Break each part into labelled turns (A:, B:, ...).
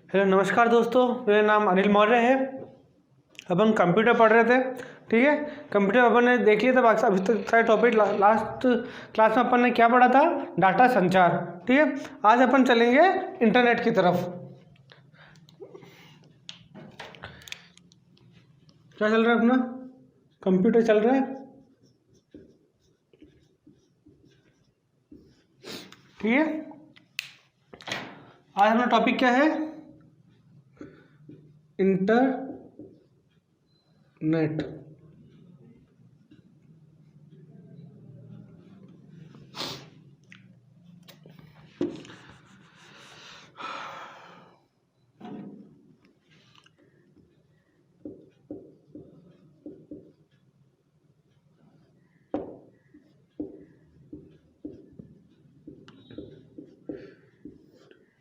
A: Hello नमस्कार दोस्तों, मेरा नाम अनिल मौर्य है। अपन कंप्यूटर पढ़ रहे थे, ठीक है। कंप्यूटर अपन ने देख लिया था बाकी अभी तक सारे टॉपिक। लास्ट क्लास में अपन ने क्या पढ़ा था? डाटा संचार, ठीक है। आज अपन चलेंगे इंटरनेट की तरफ। क्या चल रहा है अपना? कंप्यूटर चल रहा है, ठीक है। आज अपना टॉपिक क्या है? इंटरनेट।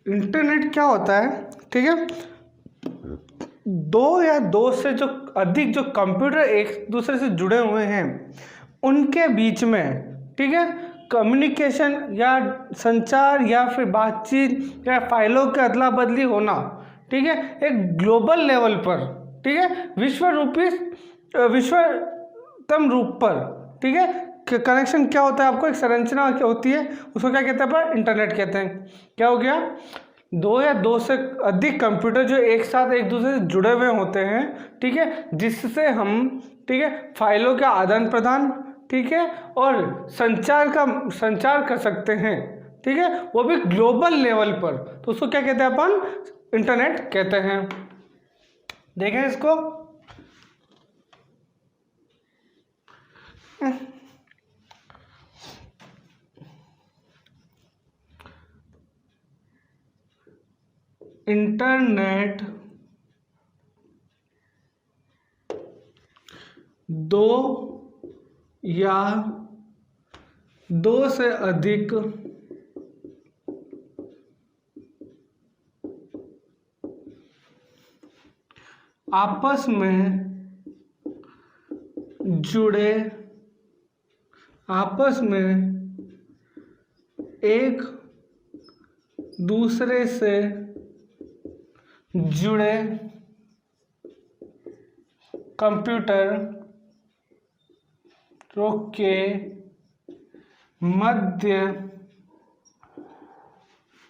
A: इंटरनेट क्या होता है, ठीक है। दो या दो से जो अधिक जो कंप्यूटर एक दूसरे से जुड़े हुए हैं उनके बीच में, ठीक है, कम्युनिकेशन या संचार या फिर बातचीत या फाइलों के अदला बदली होना, ठीक है, एक ग्लोबल लेवल पर, ठीक है, विश्वतम रूप पर, ठीक है। कनेक्शन क्या होता है? आपको एक संरचना क्या होती है, उसको क्या कहते हैं? पर इंटरनेट कहते हैं। क्या हो गया? दो या दो से अधिक कंप्यूटर जो एक साथ एक दूसरे से जुड़े हुए होते हैं, ठीक है, जिससे हम, ठीक है, फाइलों का आदान प्रदान, ठीक है, और संचार कर सकते हैं, ठीक है, वो भी ग्लोबल लेवल पर। तो उसको क्या कहते हैं? अपन इंटरनेट कहते हैं। देखें इसको। इंटरनेट दो या दो से अधिक आपस में जुड़े, आपस में एक दूसरे से जुड़े कंप्यूटरों के मध्य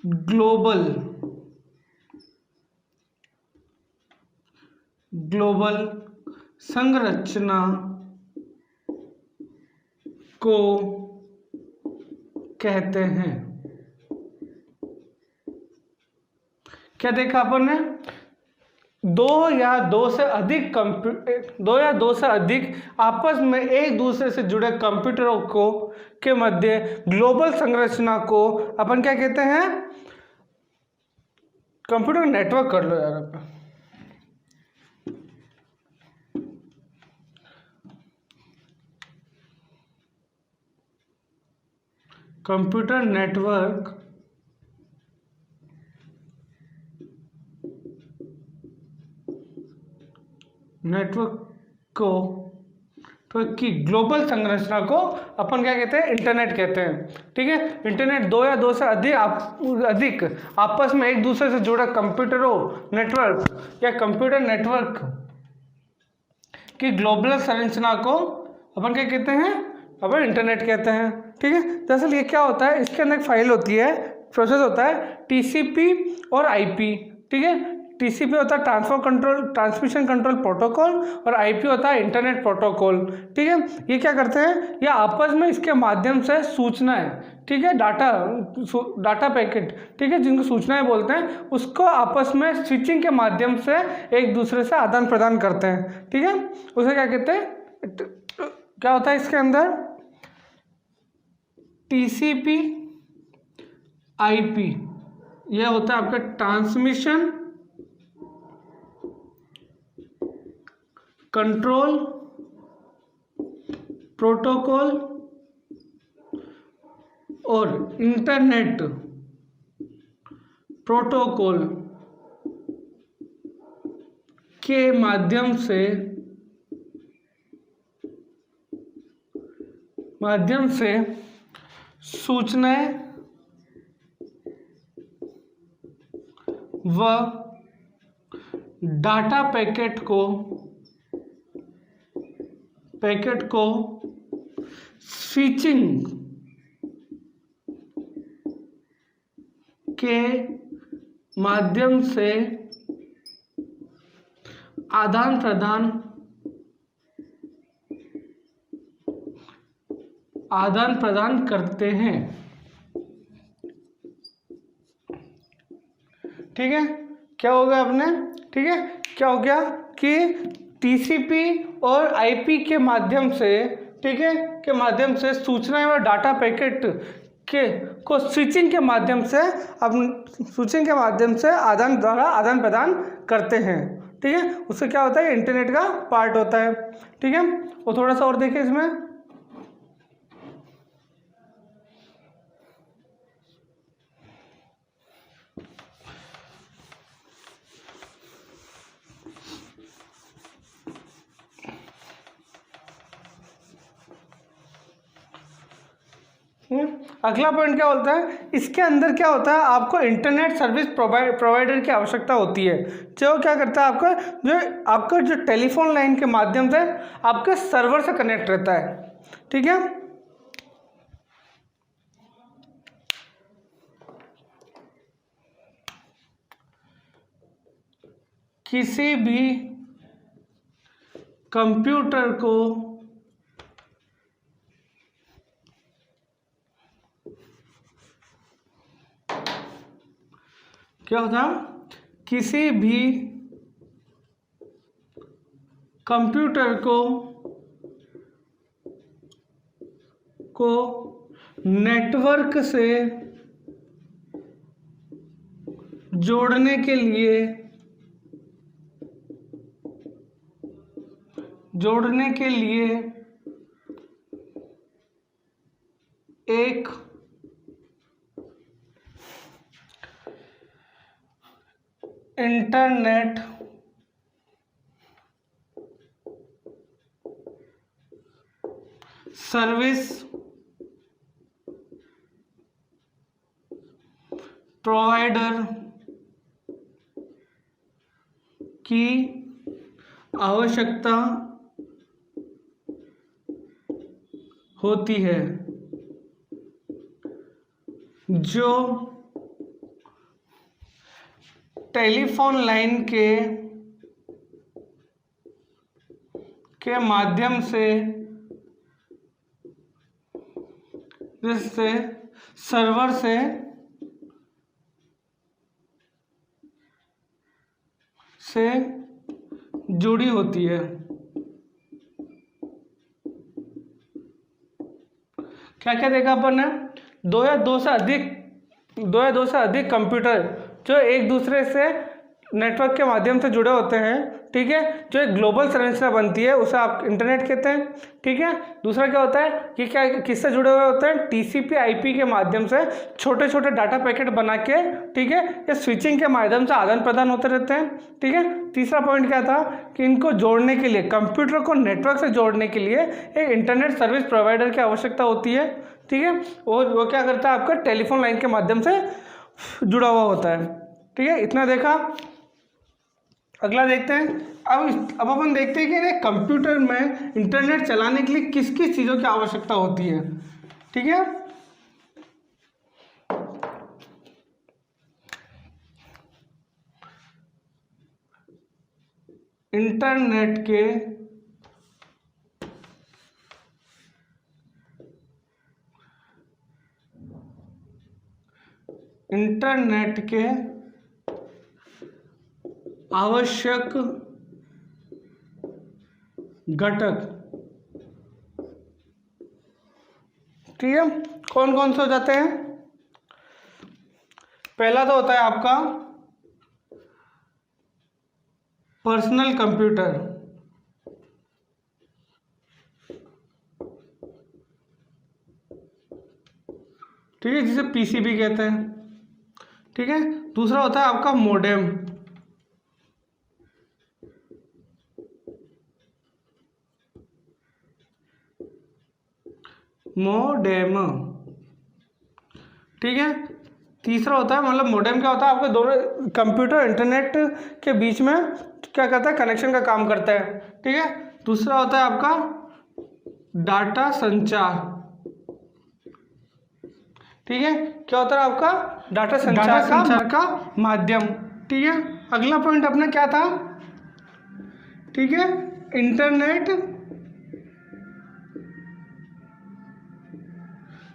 A: ग्लोबल संरचना को कहते हैं। क्या देखा अपन ने? दो या दो से अधिक आपस में एक दूसरे से जुड़े कंप्यूटरों को के मध्य ग्लोबल संरचना को अपन क्या कहते हैं? कंप्यूटर नेटवर्क कर लो यार अपन। कंप्यूटर नेटवर्क को तो की ग्लोबल संरचना को अपन क्या कहते हैं? इंटरनेट कहते हैं, ठीक है। इंटरनेट दो या दो से अधिक आपस में एक दूसरे से जुड़े कंप्यूटरों नेटवर्क या कंप्यूटर नेटवर्क की ग्लोबल संरचना को अपन क्या कहते हैं? अपन इंटरनेट कहते हैं, ठीक है। दरअसल ये क्या होता है? इसके अंदर एक फाइल होती है, प्रोसेस होता है टीसीपी और आईपी, ठीक है। टीसीपी होता है ट्रांसमिशन कंट्रोल प्रोटोकॉल, और आईपी होता है इंटरनेट प्रोटोकॉल, ठीक है। ये क्या करते हैं? ये आपस में इसके माध्यम से सूचनाएं, ठीक है, डाटा पैकेट, ठीक है, जिनको सूचनाएं बोलते हैं, उसको आपस में स्विचिंग के माध्यम से एक दूसरे से आदान प्रदान करते हैं, ठीक है। उसे क्या कहते हैं? क्या होता है इसके अंदर? टीसीपी आईपी, यह होता है आपका ट्रांसमिशन कंट्रोल प्रोटोकॉल, और इंटरनेट प्रोटोकॉल के माध्यम से सूचनाएं व डाटा पैकेट को स्विचिंग के माध्यम से आदान प्रदान करते हैं। ठीक है, क्या हो गया अपने, ठीक है, क्या हो गया कि टीसीपी और आईपी के माध्यम से, ठीक है, के माध्यम से सूचना व डाटा पैकेट के को स्विचिंग के माध्यम से आदान प्रदान करते हैं। ठीक है, उससे क्या होता है, इंटरनेट का पार्ट होता है। ठीक है, वो थोड़ा सा और देखिए इसमें। अगला पॉइंट क्या बोलता है, इसके अंदर क्या होता है, आपको इंटरनेट सर्विस प्रोवाइडर की आवश्यकता होती है, जो क्या करता है, आपका जो टेलीफोन लाइन के माध्यम से आपके सर्वर से कनेक्ट रहता है। ठीक है, किसी भी कंप्यूटर को क्या होता, किसी भी कंप्यूटर को नेटवर्क से जोड़ने के लिए एक इंटरनेट सर्विस प्रोवाइडर की आवश्यकता होती है, जो टेलीफोन लाइन के माध्यम से जिससे सर्वर से जुड़ी होती है। क्या क्या देखा अपन ने, दो या दो से अधिक कंप्यूटर जो एक दूसरे से नेटवर्क के माध्यम से जुड़े होते हैं। ठीक है, जो एक ग्लोबल संरचना बनती है उसे आप इंटरनेट कहते हैं। ठीक है, दूसरा क्या होता है कि क्या किससे जुड़े हुए होते हैं, टीसीपी आईपी के माध्यम से छोटे छोटे डाटा पैकेट बना के, ठीक है, ये स्विचिंग के माध्यम से आदान प्रदान होते रहते हैं। ठीक है, तीसरा पॉइंट क्या था कि इनको जोड़ने के लिए, कंप्यूटर को नेटवर्क से जोड़ने के लिए एक इंटरनेट सर्विस प्रोवाइडर की आवश्यकता होती है। ठीक है, वो क्या करता है, आपका टेलीफोन लाइन के माध्यम से जुड़ा हुआ होता है। ठीक है, इतना देखा। अगला देखते हैं, अब अपन देखते हैं कि कंप्यूटर में इंटरनेट चलाने के लिए किस किस चीज़ों की आवश्यकता होती है। ठीक है, इंटरनेट के आवश्यक घटक, ठीक है, कौन कौन से हो जाते हैं। पहला तो होता है आपका पर्सनल कंप्यूटर। ठीक है, जिसे पीसी भी कहते हैं। ठीक है, दूसरा होता है आपका मोडेम। ठीक है, तीसरा होता है, मतलब मॉडेम क्या होता है, आपके दोनों कंप्यूटर इंटरनेट के बीच में क्या करता है, कनेक्शन का काम करता है, ठीक है। दूसरा होता है आपका डाटा संचार, ठीक है। क्या होता है आपका, डाटा संचार का माध्यम, ठीक है। अगला पॉइंट अपना क्या था, ठीक है, इंटरनेट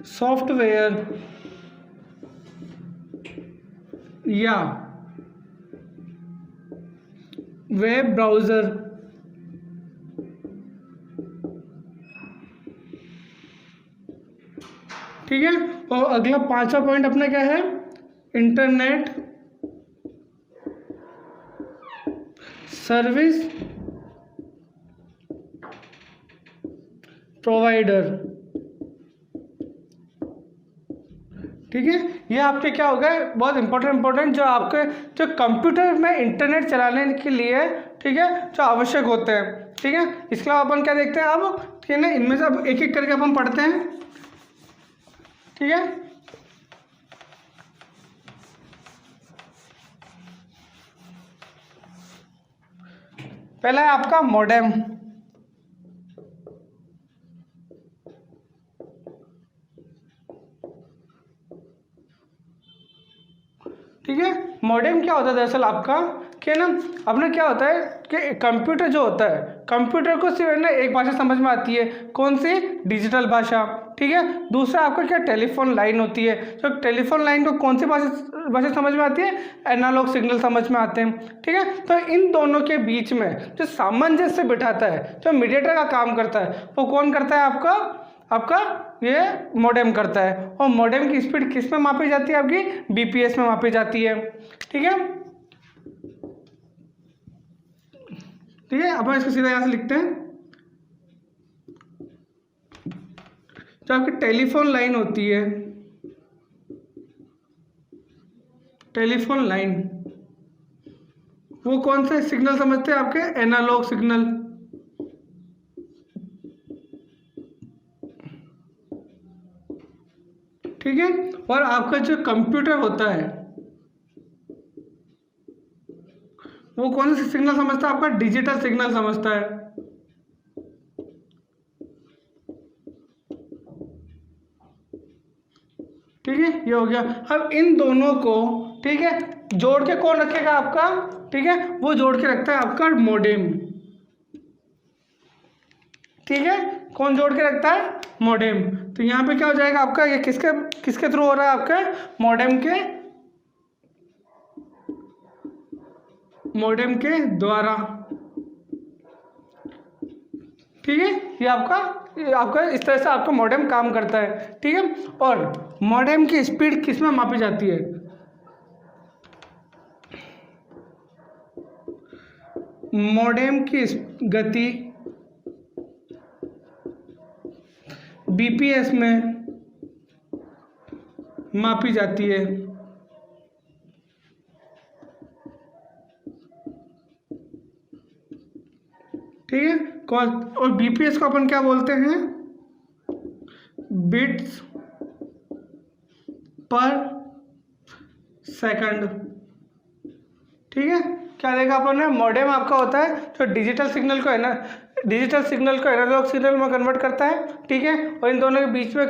A: सॉफ्टवेयर या वेब ब्राउज़र, ठीक है। और अगला पांचवा पॉइंट अपना क्या है, इंटरनेट सर्विस प्रोवाइडर, ठीक है। ये आपके क्या हो गए, बहुत इंपॉर्टेंट जो आपके जो कंप्यूटर में इंटरनेट चलाने के लिए, ठीक है, जो आवश्यक होते हैं, ठीक है। इसके अलावा अपन क्या देखते हैं अब, ठीक है ना, इनमें से अब एक एक करके अपन पढ़ते हैं, ठीक है। पहला है आपका मॉडेम, ठीक है। मॉडेम क्या होता है दरअसल आपका, कि ना अपना क्या होता है कि कंप्यूटर जो होता है, कंप्यूटर को सिर्फ ना एक भाषा समझ में आती है, कौन सी, डिजिटल भाषा, ठीक है। दूसरा आपका क्या, टेलीफोन लाइन होती है, तो टेलीफोन लाइन को कौन सी भाषा समझ में आती है, एनालॉग सिग्नल समझ में आते हैं, ठीक है। तो इन दोनों के बीच में जो सामंजस्य बिठाता है, जो मीडिएटर का काम करता है, वो कौन करता है, आपका ये मॉडेम करता है। और मॉडेम की स्पीड किस में मापी जाती है, आपकी बीपीएस में मापी जाती है, ठीक है। ठीक है, अपन इसको सीधा यहाँ से लिखते हैं, जो आपकी टेलीफोन लाइन होती है, टेलीफोन लाइन, वो कौन सा सिग्नल समझते हैं, आपके एनालॉग सिग्नल, ठीक है। और आपका जो कंप्यूटर होता है वो कौन सा सिग्नल समझता है, आपका डिजिटल सिग्नल समझता है, ठीक है। ये हो गया। अब इन दोनों को, ठीक है, जोड़ के कौन रखेगा आपका, ठीक है, वो जोड़ के रखता है आपका मॉडेम, ठीक है। कौन जोड़ के रखता है, मॉडेम। तो यहाँ पे क्या हो जाएगा आपका, ये किसके थ्रू हो रहा है, आपके मॉडेम के द्वारा, ठीक है। ये आपका इस तरह से आपका मॉडेम काम करता है, ठीक है। और मॉडेम की स्पीड किस में मापी जाती है, मॉडेम की गति बीपीएस में मापी जाती है, ठीक है। और बीपीएस को अपन क्या बोलते हैं, बिट्स पर सेकंड, ठीक है। क्या देखा अपन ने, मॉडेम आपका होता है जो डिजिटल सिग्नल को एनालॉग सिग्नल में कन्वर्ट करता है, ठीक है। और इन दोनों के बीच में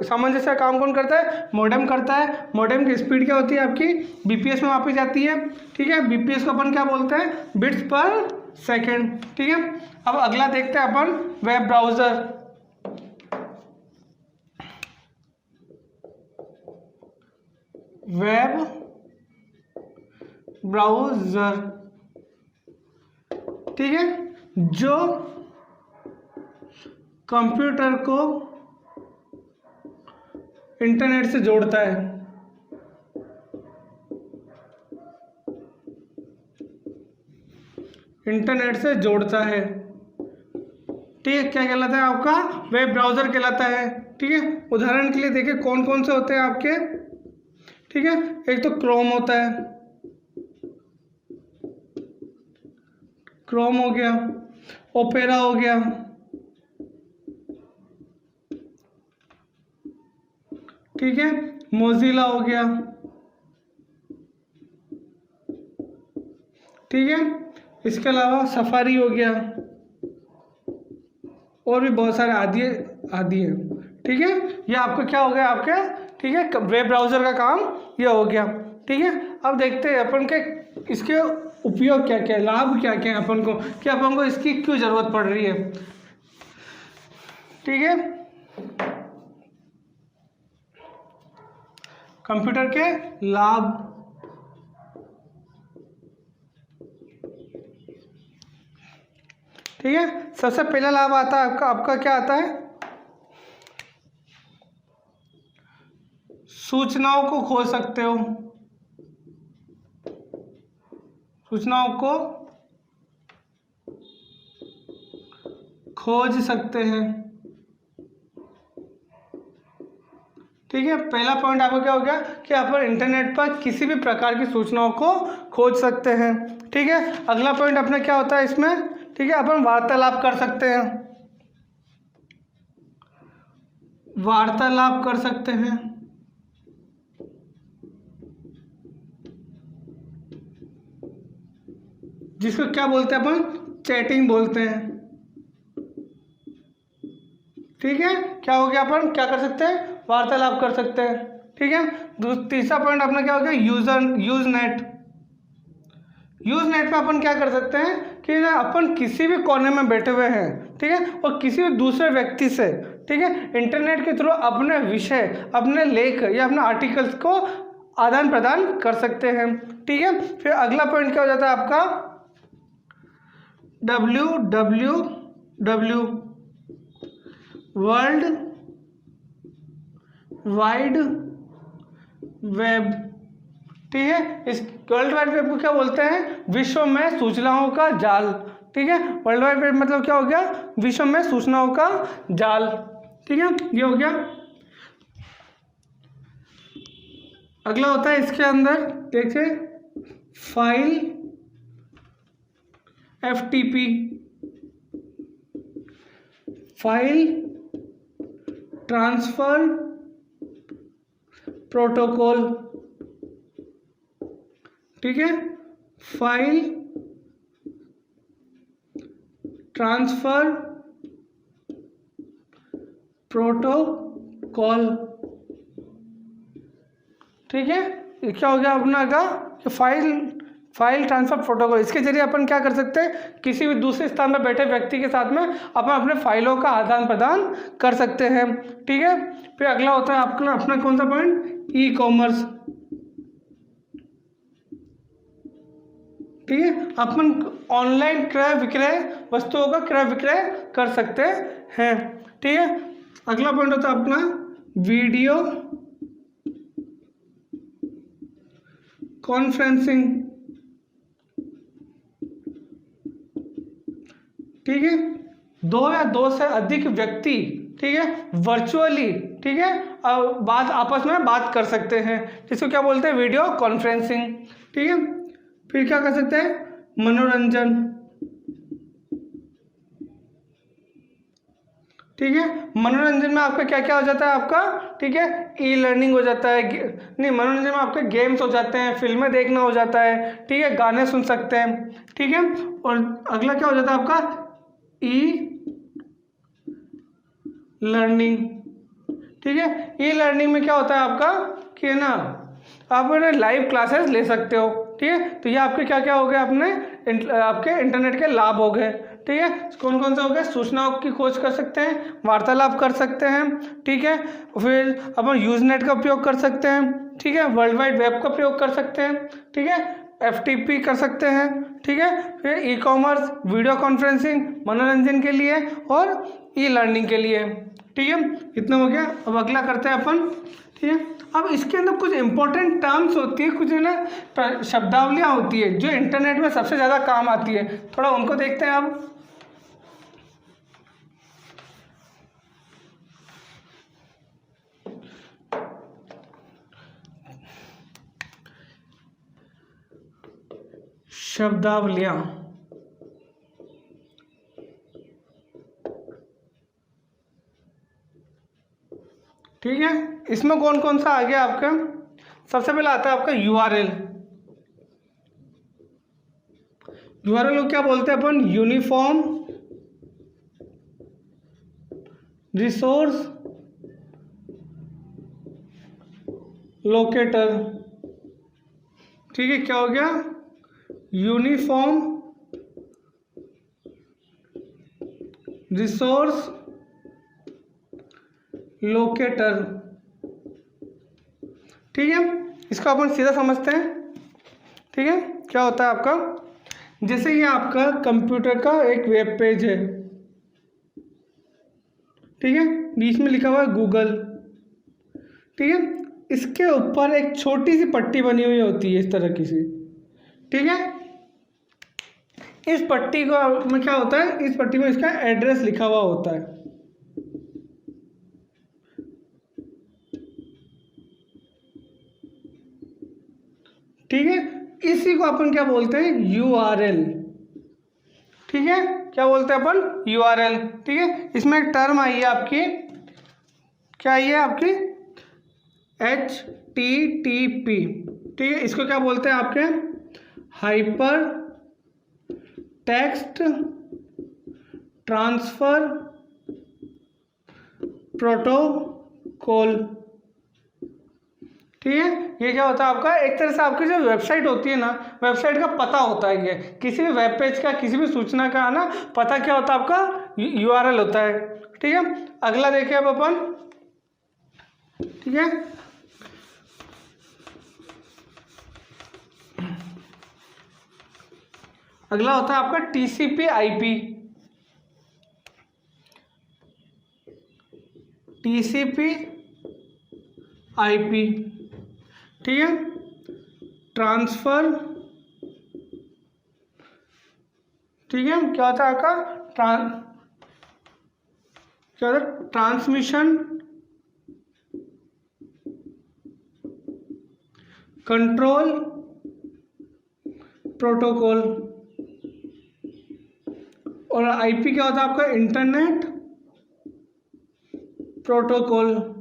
A: सामंजस्य का काम कौन करता है, मॉडेम करता है। मॉडेम की स्पीड क्या होती है, आपकी बीपीएस में मापी जाती है, ठीक है। बीपीएस को अपन क्या बोलते हैं, बिट्स पर सेकंड, ठीक है। अब अगला देखते हैं अपन, वेब ब्राउज़र, ठीक है, जो कंप्यूटर को इंटरनेट से जोड़ता है, ठीक है। क्या कहलाता है आपका, वेब ब्राउज़र कहलाता है, ठीक है। उदाहरण के लिए देखिए कौन कौन से होते हैं आपके, ठीक है। एक तो क्रोम होता है, क्रोम हो गया, ओपेरा हो गया, ठीक है, मोजिला हो गया, ठीक है। इसके अलावा सफारी हो गया, और भी बहुत सारे आदि आदि हैं, ठीक है। ये आपका क्या हो गया आपके, ठीक है, वेब ब्राउज़र का काम ये हो गया, ठीक है। अब देखते हैं अपन के इसके उपयोग क्या क्या है, लाभ क्या क्या है अपन को, कि अपन को इसकी क्यों ज़रूरत पड़ रही है, ठीक है। कंप्यूटर के लाभ, ठीक है। सबसे पहला लाभ आता है आपका, आपका क्या आता है, सूचनाओं को खोज सकते हो, सूचनाओं को खोज सकते हैं, ठीक है। पहला पॉइंट आपका क्या हो गया कि आप इंटरनेट पर किसी भी प्रकार की सूचनाओं को खोज सकते हैं, ठीक है। अगला पॉइंट अपना क्या होता है इसमें, ठीक है, अपन वार्तालाप कर सकते हैं, वार्तालाप कर सकते हैं, जिसको क्या बोलते हैं अपन, चैटिंग बोलते हैं, ठीक है। क्या हो गया, अपन क्या कर सकते हैं, वार्तालाप कर सकते हैं, ठीक है। तीसरा पॉइंट अपना क्या हो गया, यूज नेट। यूज नेट में अपन क्या कर सकते हैं कि ना अपन किसी भी कोने में बैठे हुए हैं, ठीक है, और किसी भी दूसरे व्यक्ति से, ठीक है, इंटरनेट के थ्रू अपने विषय, अपने लेख या अपने आर्टिकल्स को आदान प्रदान कर सकते हैं, ठीक है। फिर अगला पॉइंट क्या हो जाता है आपका, www, वर्ल्ड वाइड वेब, ठीक है। इस वर्ल्ड वाइड वेब को क्या बोलते हैं, विश्व में सूचनाओं का जाल, ठीक है। वर्ल्ड वाइड वेब मतलब क्या हो गया, विश्व में सूचनाओं का जाल, ठीक है, ये हो गया। अगला होता है इसके अंदर देखिए, file FTP, file transfer protocol, ठीक है, फाइल ट्रांसफर प्रोटोकॉल, ठीक है। ये क्या हो गया अपना का कि फाइल ट्रांसफर प्रोटोकॉल, इसके जरिए अपन क्या कर सकते हैं, किसी भी दूसरे स्थान पर बैठे व्यक्ति के साथ में अपन अपने फाइलों का आदान प्रदान कर सकते हैं, ठीक है। फिर अगला होता है आपका अपना कौन सा पॉइंट, ई कॉमर्स, ठीक है। अपन ऑनलाइन क्रय विक्रय, वस्तुओं का क्रय विक्रय कर सकते हैं, ठीक है। अगला पॉइंट होता है अपना वीडियो कॉन्फ्रेंसिंग, ठीक है, दो या दो से अधिक व्यक्ति, ठीक है, वर्चुअली, ठीक है, बात आपस में बात कर सकते हैं, जिसको क्या बोलते हैं, वीडियो कॉन्फ्रेंसिंग, ठीक है। फिर क्या कर सकते हैं, मनोरंजन, ठीक है। मनोरंजन में आपका क्या क्या हो जाता है आपका, ठीक है, ई लर्निंग हो जाता है, नहीं, मनोरंजन में आपके गेम्स हो जाते हैं, फिल्में देखना हो जाता है, ठीक है, गाने सुन सकते हैं, ठीक है। और अगला क्या हो जाता है आपका, ई लर्निंग, ठीक है। ई लर्निंग में क्या होता है आपका कि ना आप लाइव क्लासेस ले सकते हो, ठीक है। तो ये आपके क्या क्या हो गए, अपने आपके इंटरनेट के लाभ हो गए, ठीक है। कौन कौन से हो गए, सूचनाओं की खोज कर सकते हैं, वार्तालाप कर सकते हैं, ठीक है। फिर अपन यूज नेट का उपयोग कर सकते हैं, ठीक है, वर्ल्ड वाइड वेब का प्रयोग कर सकते हैं, ठीक है, FTP कर सकते हैं, ठीक है। फिर ई कॉमर्स, वीडियो कॉन्फ्रेंसिंग मनोरंजन के लिए और ई लर्निंग के लिए, ठीक है। इतना हो गया। अब अगला करते हैं अपन, ठीक है। अब इसके अंदर कुछ इंपॉर्टेंट टर्म्स होती है, कुछ ना शब्दावलियाँ होती है जो इंटरनेट में सबसे ज़्यादा काम आती है, थोड़ा उनको देखते हैं अब। शब्दावलियाँ, ठीक है। इसमें कौन कौन सा आ गया आपका, सबसे पहले आता है आपका URL, यूआरएल को क्या बोलते हैं अपन? Uniform resource locator. ठीक है, क्या हो गया? Uniform resource locator. ठीक है, इसको अपन सीधा समझते हैं। ठीक है, क्या होता है आपका? जैसे ये आपका कंप्यूटर का एक वेब पेज है, ठीक है, बीच में लिखा हुआ है गूगल। ठीक है, इसके ऊपर एक छोटी सी पट्टी बनी हुई होती है इस तरह की सी। ठीक है, इस पट्टी को में क्या होता है? इस पट्टी में इसका एड्रेस लिखा हुआ होता है। ठीक है, इसी को अपन क्या बोलते हैं? यूआरएल। ठीक है, क्या बोलते हैं अपन? यूआरएल। ठीक है, इसमें एक टर्म आई है आपकी, क्या आई है आपकी? HTTP। ठीक है, इसको क्या बोलते हैं आपके? Hyper text transfer protocol. ठीक है, ये क्या होता है आपका? एक तरह से आपकी जो वेबसाइट होती है ना, वेबसाइट का पता होता है। ये किसी भी वेब पेज का, किसी भी सूचना का ना पता क्या होता है आपका? यूआरएल होता है। ठीक है, अगला देखें अब अपन। ठीक है, अगला होता है आपका TCP/IP। TCP/IP। ठीक है, ट्रांसफर। ठीक है, क्या होता है आपका? क्या होता है? Transmission control protocol. और आईपी क्या होता है आपका? Internet protocol.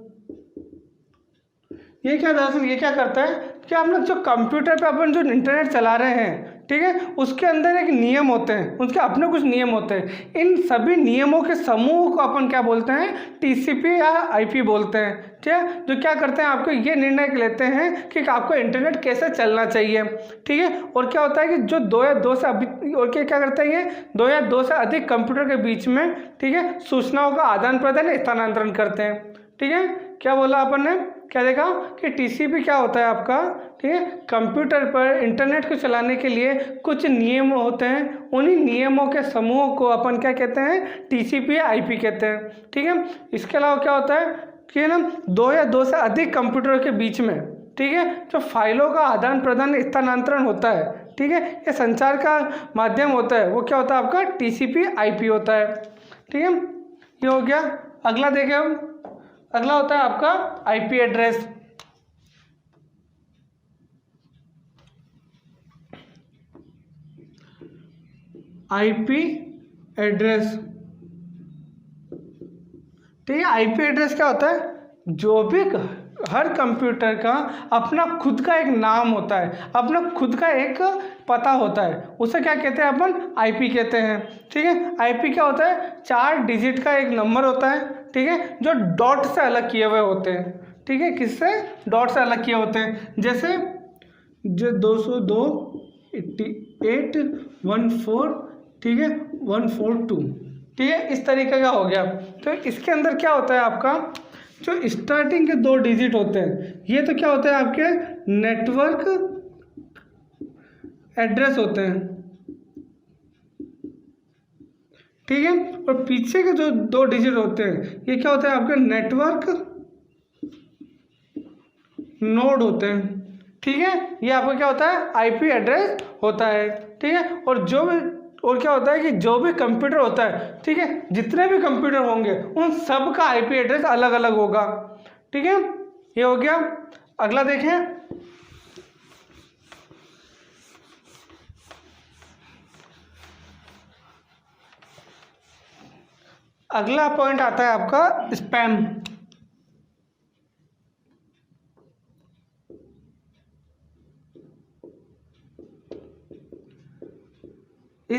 A: ये क्या दरअसल ये क्या करता है कि हम लोग जो कंप्यूटर पे अपन जो इंटरनेट चला रहे हैं, ठीक है, उसके अंदर एक नियम होते हैं, उसके अपने कुछ नियम होते हैं। इन सभी नियमों के समूह को अपन क्या बोलते हैं? TCP या IP बोलते हैं। ठीक है, जो क्या करते हैं आपको ये निर्णय लेते हैं कि आपको इंटरनेट कैसे चलना चाहिए। ठीक है, और क्या होता है कि जो दो या दो से और क्या करते हैं? ये दो या दो से अधिक कंप्यूटर के बीच में, ठीक है, सूचनाओं का आदान प्रदान स्थानांतरण करते हैं। ठीक है, क्या बोला अपन ने? क्या देखा कि TCP क्या होता है आपका? ठीक है, कंप्यूटर पर इंटरनेट को चलाने के लिए कुछ नियम होते हैं, उन्हीं नियमों के समूह को अपन क्या कहते हैं? TCP या IP कहते हैं। ठीक है, इसके अलावा क्या होता है कि ना दो या दो से अधिक कंप्यूटरों के बीच में, ठीक है, जो फाइलों का आदान प्रदान स्थानांतरण होता है, ठीक है, ये संचार का माध्यम होता है, वो क्या होता है आपका? TCP/IP होता है। ठीक है, ये हो गया। अगला देखें हम। अगला होता है आपका IP एड्रेस। IP address. ठीक है, IP एड्रेस क्या होता है? जो भी हर कंप्यूटर का अपना खुद का एक नाम होता है, अपना खुद का एक पता होता है, उसे क्या कहते हैं अपन? IP कहते हैं। ठीक है, IP क्या होता है? 4 डिजिट का एक नंबर होता है, ठीक है, जो डॉट से अलग किए हुए होते हैं। ठीक है, किससे? डॉट से अलग किए होते हैं। जैसे जो 202.88.14, ठीक है, 142, ठीक है, इस तरीके का हो गया। तो इसके अंदर क्या होता है आपका? जो स्टार्टिंग के 2 डिजिट होते हैं, ये तो क्या होते हैं आपके? नेटवर्क एड्रेस होते हैं। ठीक है, और पीछे के जो 2 डिजिट होते हैं, ये क्या होते हैं आपके? नेटवर्क नोड होते हैं। ठीक है, ये आपका क्या होता है? IP एड्रेस होता है। ठीक है, और क्या होता है कि जो भी कंप्यूटर होता है, ठीक है, जितने भी कंप्यूटर होंगे उन सब का IP एड्रेस अलग अलग होगा। ठीक है, ये हो गया। अगला देखें। अगला पॉइंट आता है आपका स्पैम।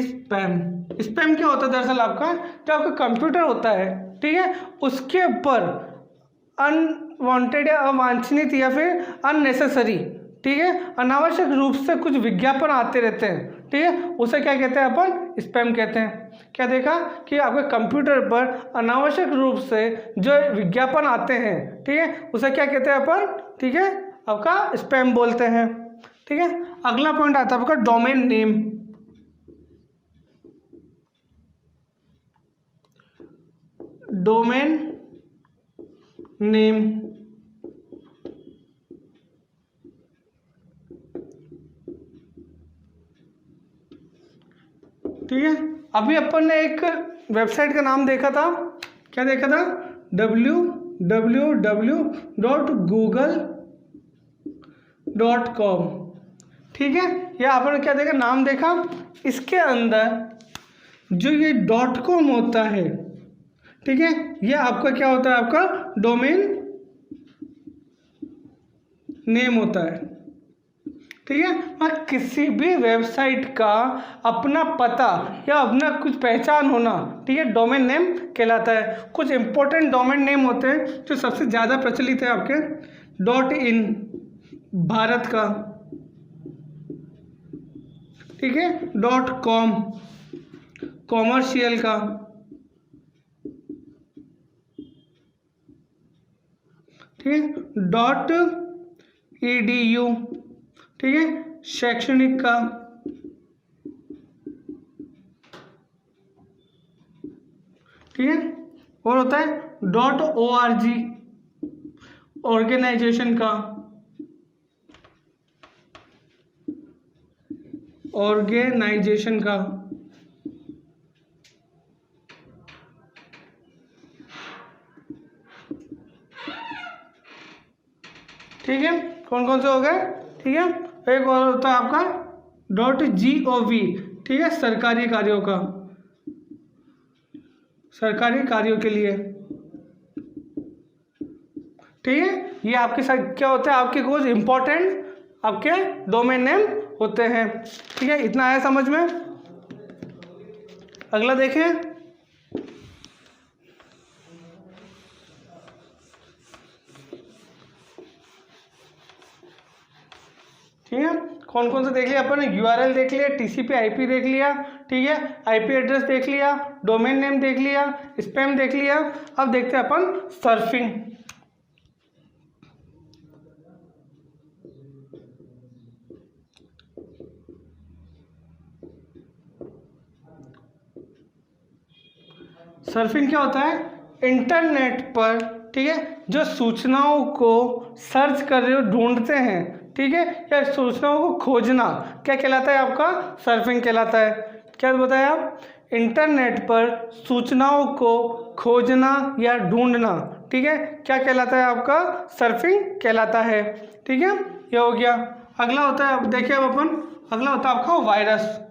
A: स्पैम। स्पैम क्या होता है दरअसल आपका, जो आपका कंप्यूटर होता है, ठीक है, उसके ऊपर अनवांटेड या अवांछनीय या फिर अननेसेसरी, ठीक है, अनावश्यक रूप से कुछ विज्ञापन आते रहते हैं, ठीक है, उसे क्या कहते हैं अपन, स्पैम कहते हैं। क्या देखा कि आपके कंप्यूटर पर अनावश्यक रूप से जो विज्ञापन आते हैं, ठीक है, उसे क्या कहते हैं अपन, ठीक है, आपका स्पैम बोलते हैं। ठीक है, अगला पॉइंट आता है आपका डोमेन नेम। डोमेन नेम, ठीक है, अभी अपन ने एक वेबसाइट का नाम देखा था, क्या देखा था, www.google.com, ठीक है, या अपन ने क्या देखा, नाम देखा, इसके अंदर जो ये .com होता है, ठीक है, ये आपका क्या होता है, आपका डोमेन नेम होता है। ठीक है, और किसी भी वेबसाइट का अपना पता या अपना कुछ पहचान होना, ठीक है, डोमेन नेम कहलाता है। कुछ इंपॉर्टेंट डोमेन नेम होते हैं जो सबसे ज़्यादा प्रचलित है आपके, .in भारत का, ठीक है, .com कॉमर्शियल का, ठीक है, .edu, ठीक है, शैक्षणिक का, ठीक है, और होता है .org ऑर्गेनाइजेशन का, ऑर्गेनाइजेशन का, ठीक है, कौन कौन से हो गए, ठीक है, एक और होता है आपका .gov, ठीक है, सरकारी कार्यों का, सरकारी कार्यों के लिए, ठीक है, ये आपके साथ क्या होता है, आपके कुछ इंपॉर्टेंट आपके डोमेन नेम होते हैं। ठीक है, इतना आया समझ में। अगला देखें, ठीक है, कौन कौन से देख लिया अपन ने, URL देख लिया, TCP IP देख लिया, ठीक है, IP एड्रेस देख लिया, डोमेन नेम देख लिया, स्पैम देख लिया। अब देखते हैं अपन सर्फिंग। सर्फिंग क्या होता है, इंटरनेट पर, ठीक है, जो सूचनाओं को सर्च कर रहे हो, ढूंढते हैं, ठीक है, या सूचनाओं को खोजना, क्या कहलाता है, आपका सर्फिंग कहलाता है। क्या बताया आप, इंटरनेट पर सूचनाओं को खोजना या ढूंढना, ठीक है, क्या कहलाता है, आपका सर्फिंग कहलाता है। ठीक है, ये हो गया। अगला होता है, अब देखिए अब अपन, अगला होता है आपका वायरस।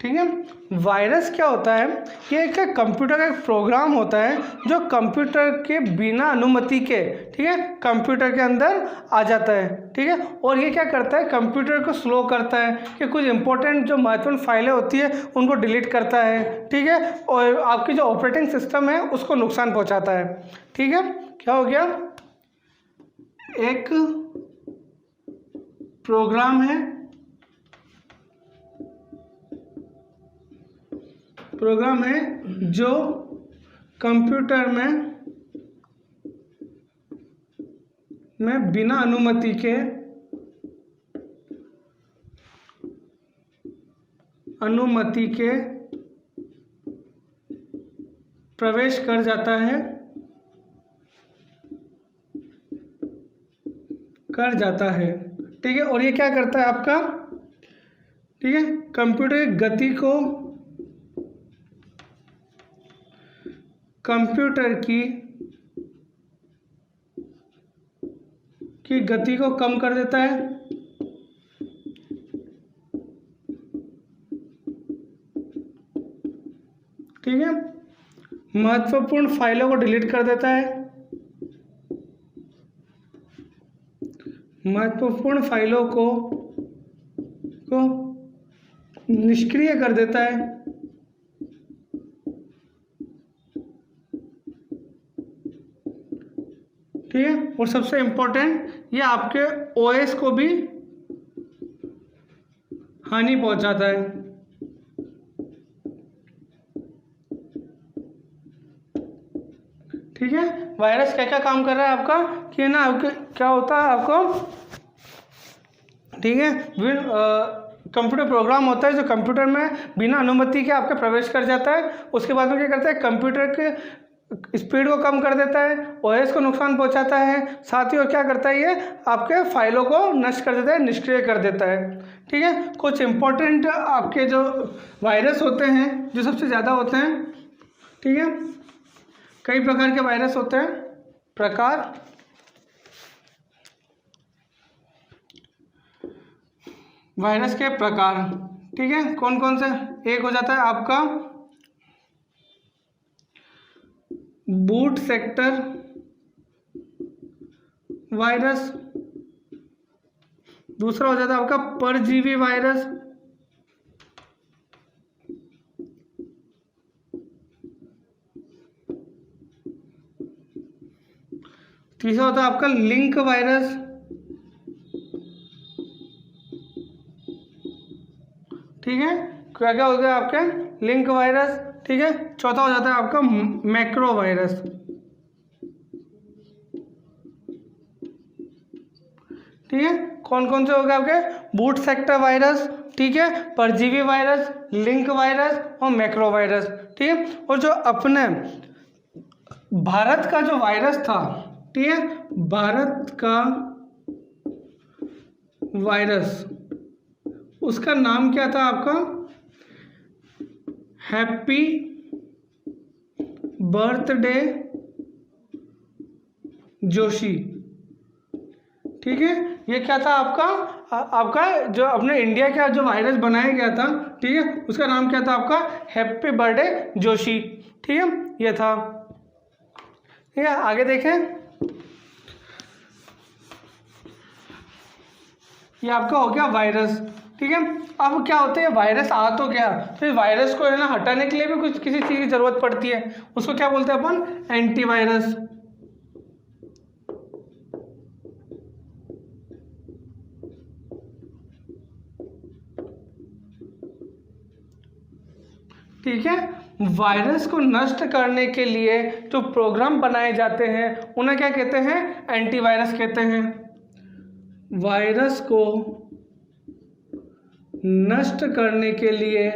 A: ठीक है, वायरस क्या होता है, ये एक कंप्यूटर का एक प्रोग्राम होता है जो कंप्यूटर के बिना अनुमति के, ठीक है, कंप्यूटर के अंदर आ जाता है। ठीक है, और ये क्या करता है, कंप्यूटर को स्लो करता है, कि कुछ इंपॉर्टेंट जो महत्वपूर्ण फाइलें होती है उनको डिलीट करता है, ठीक है, और आपकी जो ऑपरेटिंग सिस्टम है उसको नुकसान पहुँचाता है। ठीक है, क्या हो गया, एक प्रोग्राम है, प्रोग्राम है जो कंप्यूटर में बिना अनुमति के प्रवेश कर जाता है, ठीक है, और ये क्या करता है आपका, ठीक है, कंप्यूटर की गति को, कंप्यूटर की गति को कम कर देता है, ठीक है, महत्वपूर्ण फाइलों को डिलीट कर देता है, महत्वपूर्ण फाइलों को निष्क्रिय कर देता है, ठीक है। और सबसे इम्पोर्टेंट, ये आपके ओएस को भी हानि पहुंचाता है, ठीक है। वायरस क्या क्या काम कर रहा है आपका, कि ना आपके क्या होता है आपको, ठीक है, कंप्यूटर प्रोग्राम होता है जो कंप्यूटर में बिना अनुमति के आपके प्रवेश कर जाता है। उसके बाद में क्या करता है, कंप्यूटर के स्पीड को कम कर देता है, ओएस को नुकसान पहुंचाता है, साथ ही और क्या करता है, ये आपके फाइलों को नष्ट कर देता है, निष्क्रिय कर देता है, ठीक है। कुछ इंपॉर्टेंट आपके जो वायरस होते हैं जो सबसे ज़्यादा होते हैं, ठीक है, कई प्रकार के वायरस होते हैं। प्रकार, वायरस के प्रकार, ठीक है, कौन कौन से, एक हो जाता है आपका बूट सेक्टर वायरस, दूसरा हो जाता है आपका परजीवी वायरस, तीसरा होता है आपका लिंक वायरस, ठीक है, क्या क्या हो गया आपके लिंक वायरस, ठीक है। चौथा हो जाता है आपका मैक्रो वायरस, ठीक है। कौन कौन से हो गए आपके, बूट सेक्टर वायरस, ठीक है, परजीवी वायरस, लिंक वायरस और मैक्रो वायरस, ठीक है। और जो अपने भारत का जो वायरस था, ठीक है, भारत का वायरस, उसका नाम क्या था आपका, हैप्पी बर्थडे जोशी, ठीक है। ये क्या था आपका, आपका जो अपने इंडिया का जो वायरस बनाया गया था, ठीक है, उसका नाम क्या था आपका, हैप्पी बर्थडे जोशी, ठीक है, ये था, ठीक है। आगे देखें, ये आपका हो गया वायरस, ठीक है। अब क्या होता है, वायरस आ तो गया, फिर वायरस को है ना हटाने के लिए भी कुछ किसी चीज़ की ज़रूरत पड़ती है, उसको क्या बोलते हैं अपन, एंटीवायरस, ठीक है। वायरस को नष्ट करने के लिए जो प्रोग्राम बनाए जाते हैं उन्हें क्या कहते हैं, एंटीवायरस कहते हैं। वायरस को नष्ट करने के लिए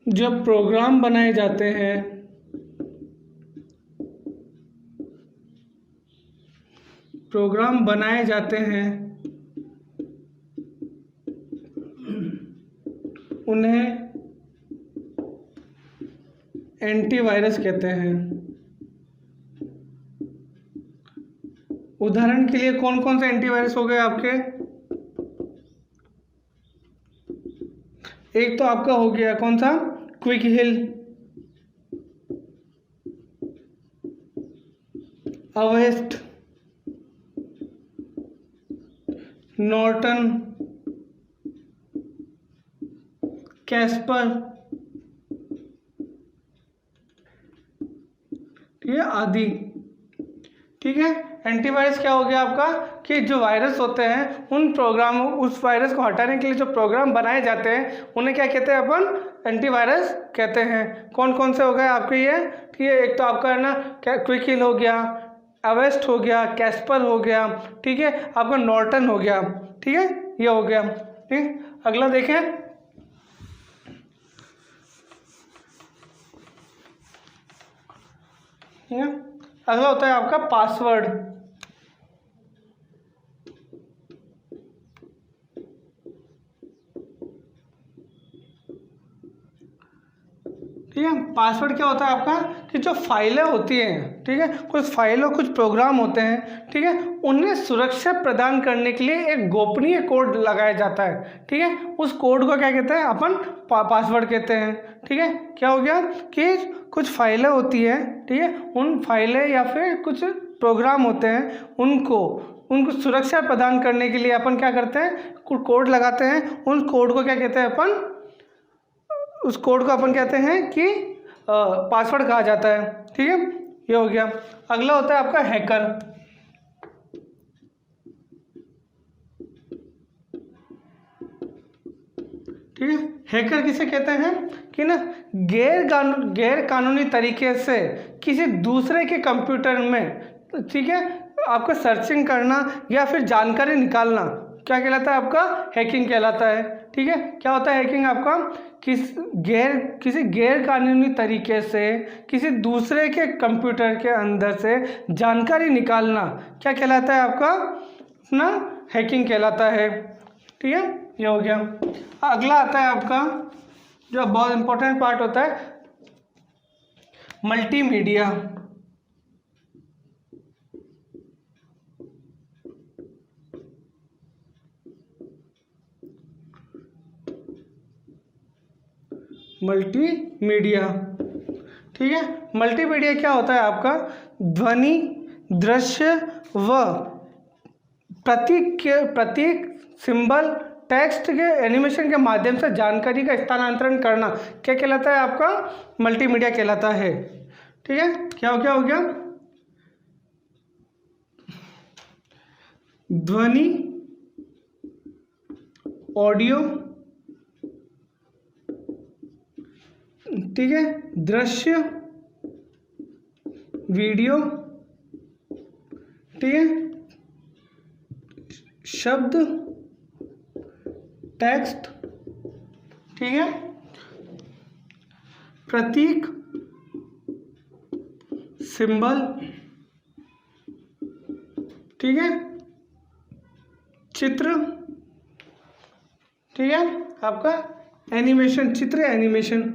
A: जो प्रोग्राम बनाए जाते हैं उन्हें एंटीवायरस कहते हैं। उदाहरण के लिए कौन कौन से एंटीवायरस हो गए आपके, एक तो आपका हो गया कौन सा, क्विक हिल, अवेस्ट, नॉर्टन, कैस्पर, ठीक है, आदि, ठीक है। एंटीवायरस क्या हो गया आपका, कि जो वायरस होते हैं उन प्रोग्रामों, उस वायरस को हटाने के लिए जो प्रोग्राम बनाए जाते हैं उन्हें क्या कहते हैं अपन, एंटीवायरस कहते हैं। कौन कौन से हो गए आपके ये, ठीक है, एक तो आपका है ना क्विक हिल हो गया, अवेस्ट हो गया, कैस्पर हो गया, ठीक है, आपका नॉर्टन हो गया, ठीक है, ये हो गया, ठीक। अगला देखें, ठीक है, अगला होता है आपका पासवर्ड, ठीक है। पासवर्ड क्या होता है आपका, कि जो फाइलें होती हैं, ठीक है, कुछ फाइल और कुछ प्रोग्राम होते हैं, ठीक है, उन्हें सुरक्षा प्रदान करने के लिए एक गोपनीय कोड लगाया जाता है, ठीक है, उस कोड को क्या कहते हैं अपन पासवर्ड कहते हैं, ठीक है। क्या हो गया कि कुछ फाइलें होती है, ठीक है, उन फाइलें या फिर कुछ प्रोग्राम होते हैं, उनको सुरक्षा प्रदान करने के लिए अपन क्या करते हैं, कोड लगाते हैं, उन कोड को क्या कहते हैं अपन, उस कोड को अपन कहते हैं कि पासवर्ड कहा जाता है, ठीक है, ये हो गया। अगला होता है आपका हैकर, ठीक है। हैकर किसे कहते हैं कि ना गैर कानूनी तरीके से किसी दूसरे के कंप्यूटर में, ठीक है, आपको सर्चिंग करना या फिर जानकारी निकालना क्या कहलाता है, आपका हैकिंग कहलाता है, ठीक है। क्या होता है हैकिंग आपका, किसी गैर कानूनी तरीके से किसी दूसरे के कंप्यूटर के अंदर से जानकारी निकालना क्या कहलाता है, आपका अपना हैकिंग कहलाता है, ठीक है, ये हो गया। अगला आता है आपका जो बहुत इंपॉर्टेंट पार्ट होता है, मल्टीमीडिया। मल्टीमीडिया, ठीक है। मल्टीमीडिया क्या होता है आपका, ध्वनि, दृश्य व प्रतीक, सिंबल, टेक्स्ट के एनिमेशन के माध्यम से जानकारी का स्थानांतरण करना क्या कहलाता है, आपका मल्टीमीडिया कहलाता है, ठीक है। क्या हो गया ध्वनि, ऑडियो, ठीक है, दृश्य, वीडियो, ठीक है, शब्द, टेक्स्ट, ठीक है, प्रतीक, सिंबल, ठीक है, चित्र, ठीक है, आपका एनिमेशन, चित्र एनिमेशन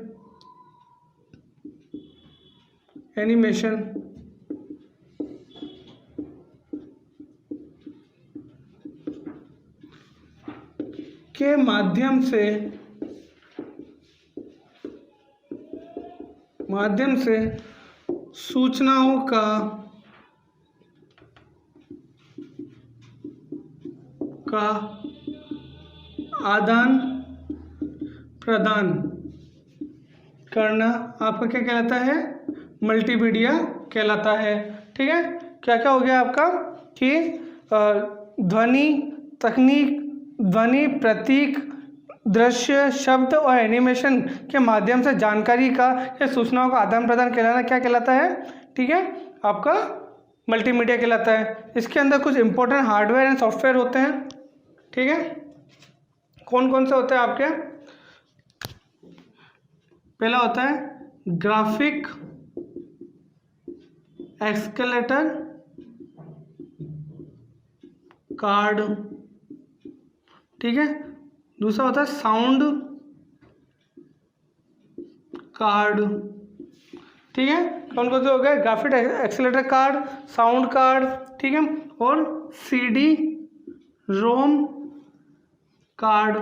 A: के माध्यम से सूचनाओं का आदान प्रदान करना आपका क्या कहलाता है, मल्टीमीडिया कहलाता है, ठीक है। क्या हो गया आपका कि ध्वनि, प्रतीक, दृश्य, शब्द और एनिमेशन के माध्यम से जानकारी का या सूचनाओं का आदान प्रदान कराना क्या कहलाता है, ठीक है, आपका मल्टीमीडिया कहलाता है। इसके अंदर कुछ इंपॉर्टेंट हार्डवेयर एंड सॉफ्टवेयर होते हैं, ठीक है। कौन से होते हैं आपके, पहला होता है ग्राफिक एक्सेलेरेटर कार्ड, ठीक है। दूसरा होता है साउंड कार्ड, ठीक है। कौन से हो गए, graphic accelerator card, sound card, ठीक है, और CD रोम कार्ड,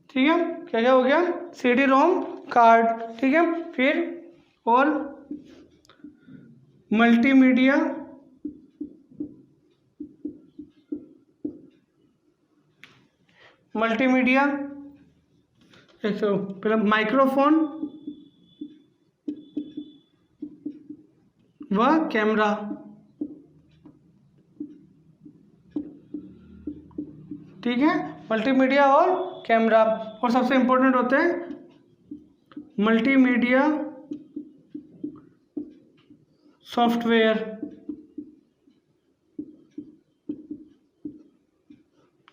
A: ठीक है। क्या हो गया, CD रोम कार्ड, ठीक है। फिर और मल्टीमीडिया पहले माइक्रोफोन व कैमरा, ठीक है, मल्टीमीडिया और कैमरा। और सबसे इंपॉर्टेंट होते हैं मल्टीमीडिया सॉफ्टवेयर,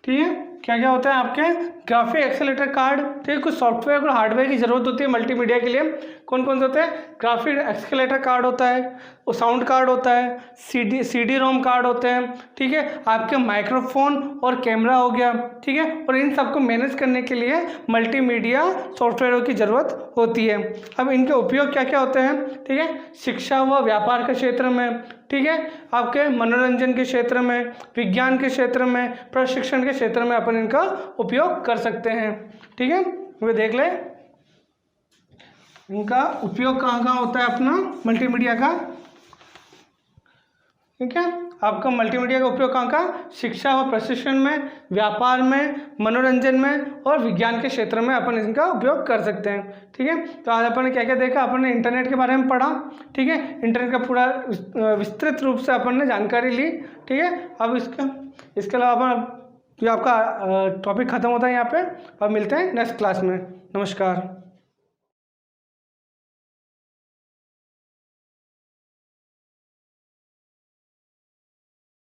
A: ठीक है। क्या होता है आपके ग्राफिक एक्सेलेरेटर कार्ड, ठीक है, कुछ सॉफ्टवेयर और हार्डवेयर की ज़रूरत होती है मल्टीमीडिया के लिए। कौन कौन से होते हैं? ग्राफिक एक्सेलेरेटर कार्ड होता है, वो साउंड कार्ड होता है, सी डी रोम कार्ड होते हैं, ठीक है, आपके माइक्रोफोन और कैमरा हो गया, ठीक है, और इन सबको मैनेज करने के लिए मल्टीमीडिया सॉफ्टवेयरों की ज़रूरत होती है। अब इनके उपयोग क्या क्या होते हैं? ठीक है, शिक्षा व व्यापार के क्षेत्र में, ठीक है, आपके मनोरंजन के क्षेत्र में, विज्ञान के क्षेत्र में, प्रशिक्षण के क्षेत्र में अपन इनका उपयोग कर सकते हैं। ठीक है, वे देख ले इनका उपयोग कहाँ कहाँ होता है अपना मल्टीमीडिया का। ठीक है, आपका मल्टीमीडिया का उपयोग कहाँ का? शिक्षा व प्रशिक्षण में, व्यापार में, मनोरंजन में और विज्ञान के क्षेत्र में अपन इनका उपयोग कर सकते हैं। ठीक है, तो आज अपन ने क्या क्या देखा? अपन ने इंटरनेट के बारे में पढ़ा, ठीक है, इंटरनेट का पूरा विस्तृत रूप से अपन ने जानकारी ली। ठीक है, अब इसके अलावा अपन ये आपका टॉपिक ख़त्म होता है यहाँ पे। अब मिलते हैं नेक्स्ट क्लास में। नमस्कार।